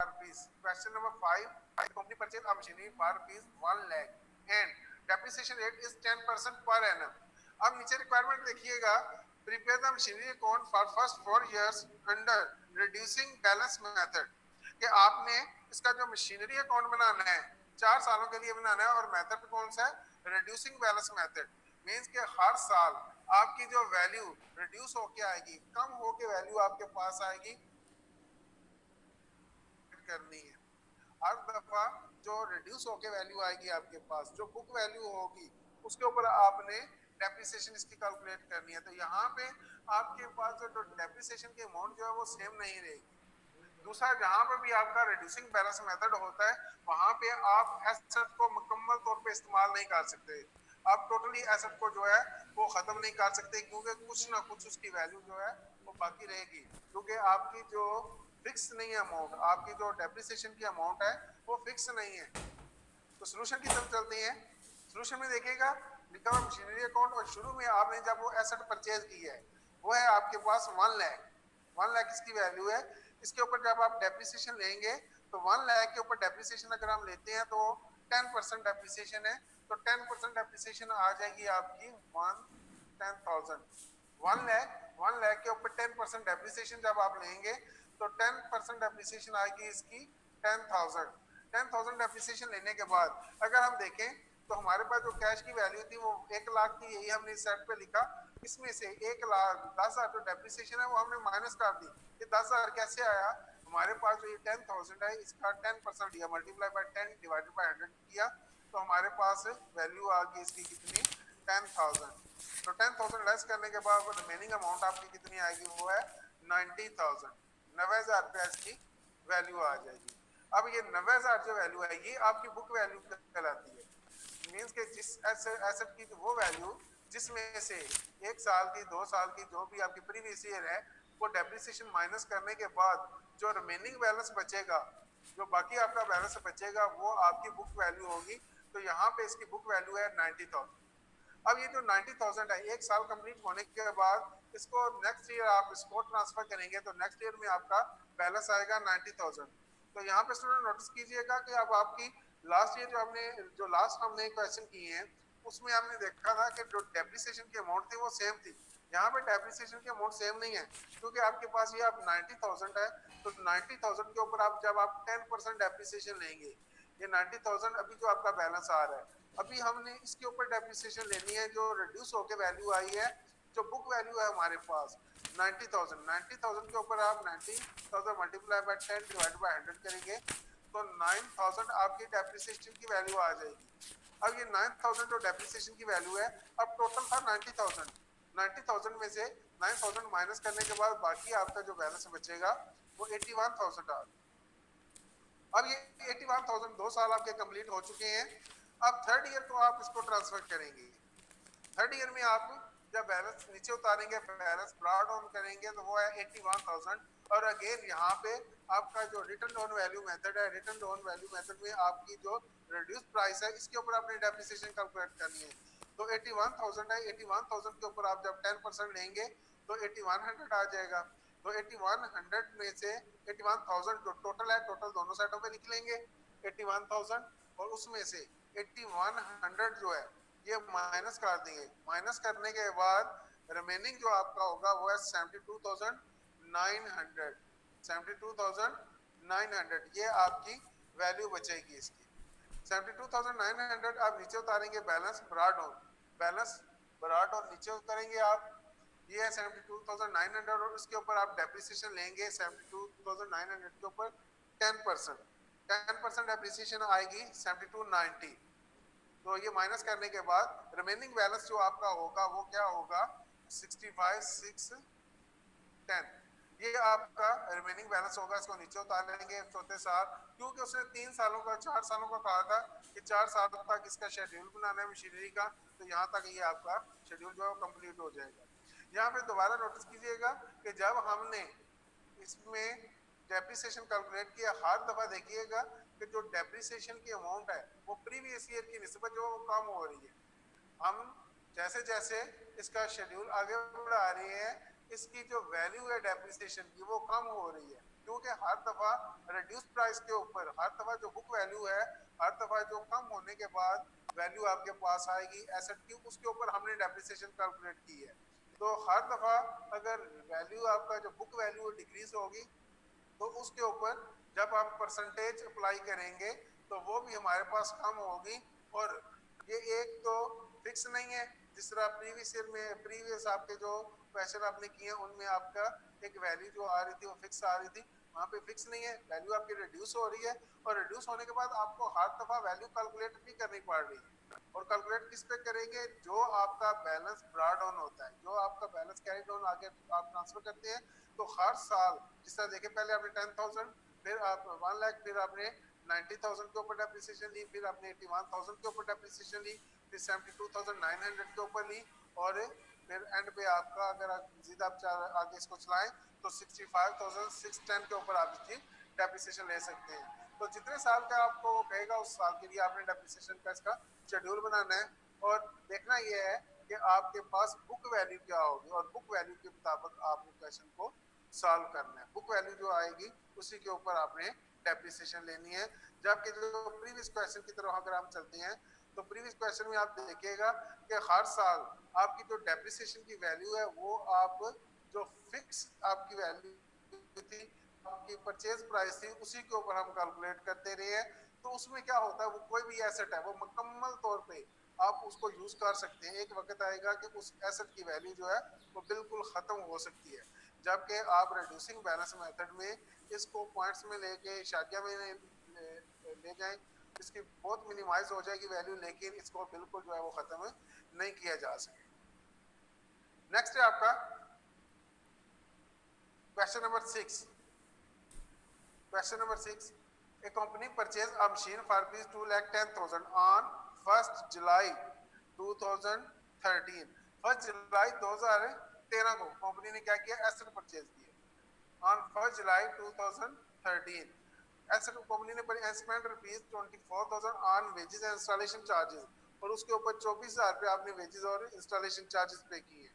rupees. Question number 5. The company purchased a machinery for rupees 1 lakh and depreciation rate is 10% per annum. अब नीचे requirement देखिएगा, prepare the machinery account for first 4 years under reducing balance method, कि आपने इसका जो machinery account बनाना है 4 सालों के लिए बनाना है, और मेथड कौन सा है, रिड्यूसिंग बैलेंस मेथड। मींस के हर साल आपकी जो वैल्यू रिड्यूस होके आएगी, कम होके वैल्यू आपके पास आएगी, करनी है। हर दफा जो रिड्यूस होके वैल्यू आएगी आपके पास, जो बुक वैल्यू होगी उसके ऊपर आपने डेप्रिसिएशन इसकी कैलकुलेट करनी है। तो यहाँ पे आपके पास जो डेप्रिसिएशन की अमाउंट जो है वो सेम नहीं रहेगी। दूसरा, जहां पर भी आपका रिड्यूसिंग बैलेंस मेथड होता है वहां पे आप एसेट को मुकम्मल तौर पे इस्तेमाल नहीं कर सकते, आप टोटली एसेट को जो है वो खत्म नहीं कर सकते, क्योंकि कुछ ना कुछ उसकी वैल्यू जो है वो बाकी रहेगी, क्योंकि आपकी जो फिक्स नहीं है अमाउंट, आपकी जो डेप्रिसिएशन की अमाउंट है वो फिक्स नहीं है। तो सोल्यूशन की तरफ चलते हैं। सोल्यूशन में देखिएगा लिखा हुआ मशीनरी अकाउंट, और शुरू में आपने जब वो एसेट परचेज की है वो है आपके पास 1 लाख, 1 लाख इसकी वैल्यू है। इसके ऊपर जब आप डेप्रिसिएशन लेंगे तो 1 लाख के ऊपर डेप्रिसिएशन अगर हम लेते हैं तो 10% डेप्रिसिएशन है, तो 10% डेप्रिसिएशन आ जाएगी आपकी 10,000। 1 लाख के ऊपर 10% डेप्रिसिएशन जब आप लेंगे तो 10% डेप्रिसिएशन आएगी इसकी 10,000। 10,000 डेप्रिसिएशन लेने के बाद अगर हम देखें तो हमारे पास जो कैश की वैल्यू थी वो 1 लाख थी, यही हमने इस सेट पे लिखा। इसमें से 1 लाख 10,000 जो डेप्रिसिएशन है वो हमने माइनस कर दी। ये 10,000 कैसे आया, हमारे पास जो ये 10,000 है इसका 10% दिया, मल्टीप्लाई बाय 10 डिवाइडेड बाय 100 किया, तो हमारे पास वैल्यू आ गई इसकी कितनी, 10,000। तो 10,000 लेस करने के बाद रिमेनिंग अमाउंट आपकी कितनी आएगी, वो है 90,000। 90,000 रुपया इसकी वैल्यू आ जाएगी। अब ये 90,000 जो वैल्यू है ये आपकी बुक वैल्यू कहलाती है। मींस के जिस एसेट की वो वैल्यू जिसमें से 1 साल की 2 साल की जो भी आपकी प्रीवियस ईयर है वो डेप्रिसिएशन माइनस करने के बाद जो रिमेनिंग बैलेंस बचेगा, जो बाकी आपका बैलेंस बचेगा वो आपकी बुक वैल्यू होगी। तो यहाँ पे इसकी बुक वैल्यू है 90,000। अब ये जो 90,000 है 1 साल कंप्लीट होने के बाद इसको नेक्स्ट ईयर आप इसको ट्रांसफर करेंगे तो नेक्स्ट ईयर में आपका बैलेंस आएगा 90,000। तो यहाँ पे स्टूडेंट नोटिस कीजिएगा कि अब आपकी लास्ट ईयर जो लास्ट हमने क्वेश्चन किए हैं उसमें हमने देखा था कि जो डेप्रिसिएशन की अमाउंट थी वो सेम थी। यहाँ पे डेप्रिसिएशन की अमाउंट सेम नहीं है, क्योंकि आपके पास ये आप 90,000 है, तो 90,000 के ऊपर आप जब आप 10% डेप्रिसिएशन लेंगे, ये 90,000 अभी जो आपका बैलेंस आ रहा है, अभी हमने इसके ऊपर डेप्रिसिएशन लेनी है जो रिड्यूस होके वैल्यू आई है, जो बुक वैल्यू है हमारे पास 90,000 के ऊपर आप 90,000 मल्टीप्लाई बाय 10 डिवाइड बाय 100 करेंगे तो 9,000 आपकी डेप्रिसिएशन की वैल्यू आ जाएगी। अब ये 9,000 जो डेप्रिसिएशन की वैल्यू है, अब टोटल था 90,000, 90,000 में से 9,000 माइनस करने के बाद बाकी आपका जो बैलेंस बचेगा वो 81,000 आ। अब ये 81,000 2 साल आपके कंप्लीट हो चुके हैं। अब थर्ड ईयर को आप इसको ट्रांसफर करेंगे। थर्ड ईयर में आप जब बैलेंस नीचे उतारेंगे, बैलेंस ब्रॉड ऑन करेंगे तो वो है 81,000। और अगेन यहाँ पे आपका जो रिटर्न ऑन वैल्यू मेथड है, रिटर्न ऑन वैल्यू मेथड में आपकी जो रिड्यूस प्राइस है इसके ऊपर आपने डेप्रिसिएशन कैलकुलेट करनी है। तो 81,000 है, 81,000 के ऊपर आप जब 10% लेंगे तो 8100 आ जाएगा। तो 8100 में से 81,000 जो टोटल है, टोटल दोनों साइडों पे लिख लेंगे 81,000, और उसमें से 8100 जो है ये माइनस कर देंगे। माइनस करने के बाद रिमेनिंग जो आपका होगा वो है 72,900। 72,900 ये आपकी वैल्यू बचेगी इसकी। 72,900 आप नीचे उतारेंगे, balance brought on, balance brought on नीचे उतारेंगे आप, ये है 72,900, और उसके ऊपर आप डेप्रिसिएशन लेंगे 72,900 के ऊपर 10%। 10% डेप्रिसिएशन आएगी 7290। तो ये माइनस करने के बाद रिमेनिंग बैलेंस जो आपका होगा वो क्या होगा, 65,610। ये आपका रिमेनिंग बैलेंस होगा। इसको नीचे उतार लेंगे चौथे साल, क्योंकि उसने 3 सालों का 4 सालों का कहा था कि 4 साल तक इसका शेड्यूल बनाना है मशीनरी का, तो यहाँ तक ये आपका शेड्यूल जो है कंप्लीट हो जाएगा। यहाँ पे दोबारा नोटिस कीजिएगा कि जब हमने इसमें डेप्रिसिएशन कैलकुलेट किया, हर दफा देखिएगा कि जो डेप्रिसिएशन की अमाउंट है वो प्रीवियस ईयर की निस्बत जो कम हो रही है। हम जैसे जैसे इसका शेड्यूल आगे बढ़ा रहे हैं इसकी जो वैल्यू है डेप्रिसिएशन की वो कम हो रही है। क्योंकि हर दफा रिड्यूस प्राइस के ऊपर हर दफा जो बुक वैल्यू है हर दफा जो कम होने के बाद वैल्यू आपके पास आएगी एसेट की, उसके ऊपर हमने डेप्रिसिएशन कैलकुलेट की है। तो हर दफा अगर वैल्यू आपका जो बुक वैल्यू डिक्रीज होगी तो उसके ऊपर जब हम परसेंटेज अप्लाई करेंगे तो वो भी हमारे पास कम होगी। और ये एक तो फिक्स नहीं है, जिस तरह प्रीवियस ईयर में प्रीवियस आपके जो क्वेश्चन आपने किए उनमें आपका एक वैल्यू जो आ रही थी वो फिक्स आ रही थी, वहां पे फिक्स नहीं है, वैल्यू आपकी रिड्यूस हो रही है और रिड्यूस होने के बाद आपको हर दफा वैल्यू कैलकुलेट भी करनी पड़ रही है। और कैलकुलेट किस पे करेंगे, जो आपका बैलेंस ब्रॉड डाउन होता है, जो आपका बैलेंस कैरी डाउन आगे आप ट्रांसफर करते हैं तो हर साल जिस तरह देखिए पहले आपने 10,000 फिर आप 1 लाख फिर आपने 90,000 के ऊपर डेप्रिसिएशन ली, फिर आपने 81,000 के ऊपर डेप्रिसिएशन ली, फिर 72,900 के ऊपर ली और फिर एंड पे आपका अगर सीधा आप आगे इसको चलाएं तो 65,610 के ऊपर आप इसकी डेप्रिसिएशन ले सकते हैं। तो जितने साल का आपको वो कहेगा उस साल के लिए आपने डेप्रिसिएशन का इसका शेड्यूल बनाना है और देखना यह है कि आपके पास बुक वैल्यू क्या होगी और बुक वैल्यू के मुताबिक आपने क्वेश्चन को सॉल्व करना है। बुक वैल्यू जो आएगी उसी के ऊपर आपने डेप्रिसिएशन लेनी है। जबकि जो प्रीवियस क्वेश्चन की तरफ अगर हम चलते हैं तो प्रीवियस क्वेश्चन में आप देखिएगा कि हर साल आपकी जो डेप्रिसिएशन की वैल्यू है वो आप जो फिक्स आपकी वैल्यू थी आपकी परचेज प्राइस थी उसी के ऊपर हम कैलकुलेट करते रहे हैं। तो उसमें क्या होता है वो कोई भी एसेट है वो मुकम्मल तौर पे आप उसको यूज कर सकते हैं। एक वक्त आएगा कि उस एसेट की वैल्यू जो है वो बिल्कुल खत्म हो सकती है, जबकि आप रिड्यूसिंग बैलेंस मेथड में इसको पॉइंट्स में लेके शादिया में ले जाएं, इसकी बहुत मिनिमाइज हो जाएगी वैल्यू, लेकिन इसको बिल्कुल जो है वो खत्म नहीं किया जा सके। नेक्स्ट है आपका question number 6। Question number 6, a company purchased a machine for rupees 2,10,000 on 1st July 2013। 1st जुलाई 2013 को कंपनी ने क्या किया, एसेट परचेज किया on 1st July 2013। Asset company ने spend rupees 24,000 on wages and installation charges और उसके ऊपर 24,000 रुपए आपने वेजेस और इंस्टॉलेशन चार्जेस पे किए।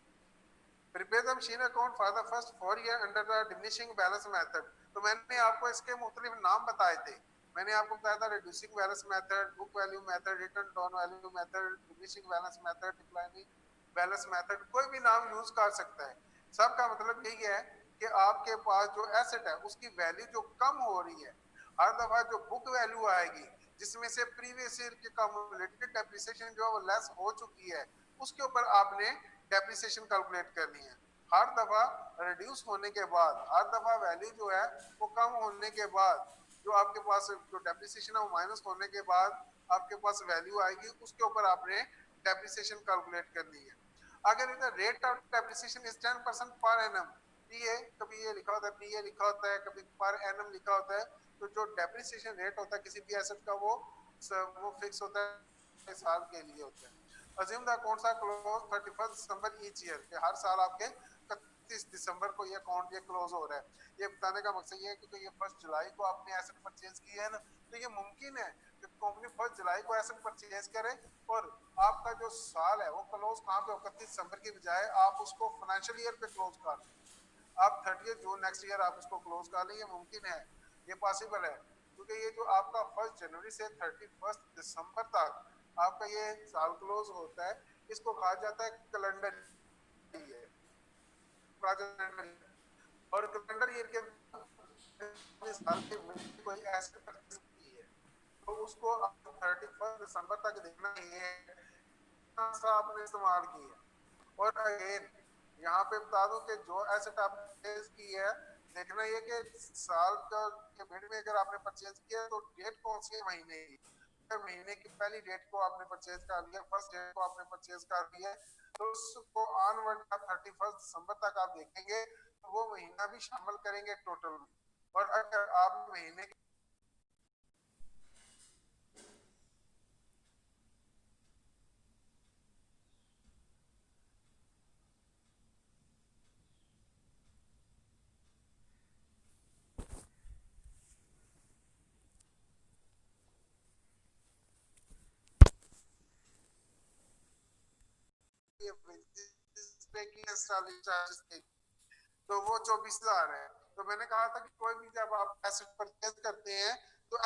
Prepare the machine account for the first 4 year under the diminishing balance method. तो मैंने आपको इसके मुख्तलिफ नाम बताए थे। मैंने आपको बताया था reducing balance method, book value method, return down value method, diminishing balance method, declining balance method, कोई भी नाम यूज कर सकता है। सबका मतलब यही है कि आपके पास जो एसेट है उसकी वैल्यू जो कम हो रही है, हर दफा जो बुक वैल्यू आएगी जिसमें से प्रीवियस ईयर के कम्युलेटेड डेप्रिसिएशन जो है वो लेस हो चुकी है, उसके ऊपर आपने डेप्रिसिएशन कैलकुलेट करनी है। हर दफा रिड्यूस होने के बाद, हर दफा वैल्यू जो है वो कम होने के बाद जो आपके पास जो डेप्रिसिएशन है वो माइनस होने के बाद आपके पास वैल्यू आएगी, उसके ऊपर आपने डेप्रिसिएशन कैलकुलेट करनी है। अगर इधर rate of depreciation is 10% per annum, पीए कभी ये लिखा होता है, पीए लिखा होता है, कभी पर एनम लिखा होता है, तो जो डेप्रिसिएशन रेट होता है किसी भी एसेट का वो फिक्स होता है, साल के लिए होता है। Assume the accounts are close 31 December each year, कि हर साल आपके 31 दिसंबर को ये अकाउंट ये क्लोज हो रहा है। ये बताने का मकसद ये है कि ये 1 जुलाई को आपने एसेट परचेज किया है ना, तो ये मुमकिन है कि कंपनी 1 जुलाई को एसेट परचेज करे और आपका जो साल है वो क्लोज कहाँ पे हो, 31 दिसंबर की बजाय आप उसको फाइनेंशियल ईयर पे क्लोज कर लें, आप 30 जून नेक्स्ट ईयर आप उसको क्लोज कर लें। ये मुमकिन है, ये पॉसिबल है, क्योंकि ये जो आपका 1 जनवरी से 31 दिसंबर तक आपका ये साल क्लोज होता है, इसको कहा जाता है कैलेंडर ईयर। और कैलेंडर ईयर के साल के कोई ऐसे है तो उसको 31 दिसंबर तक देखना है आपने इस्तेमाल की है। और अगेन यहाँ पे बता दूं कि जो एसेट आपने की है, देखना ये कि साल का के मिड में अगर आपने परचेज किया तो डेट कौन सी महीने की, महीने की पहली डेट को आपने परचेज कर लिया, फर्स्ट डेट को आपने परचेज कर लिया, तो उसको ऑनवर्ड 31 दिसंबर तक आप देखेंगे तो वो महीना भी शामिल करेंगे टोटल में। और अगर आप महीने पे की इंस्टॉलेशन चार्जेस तो वो 24,000 है। तो मैंने कहा था कि कोई भी जब आप एसेट परचेज करते हैं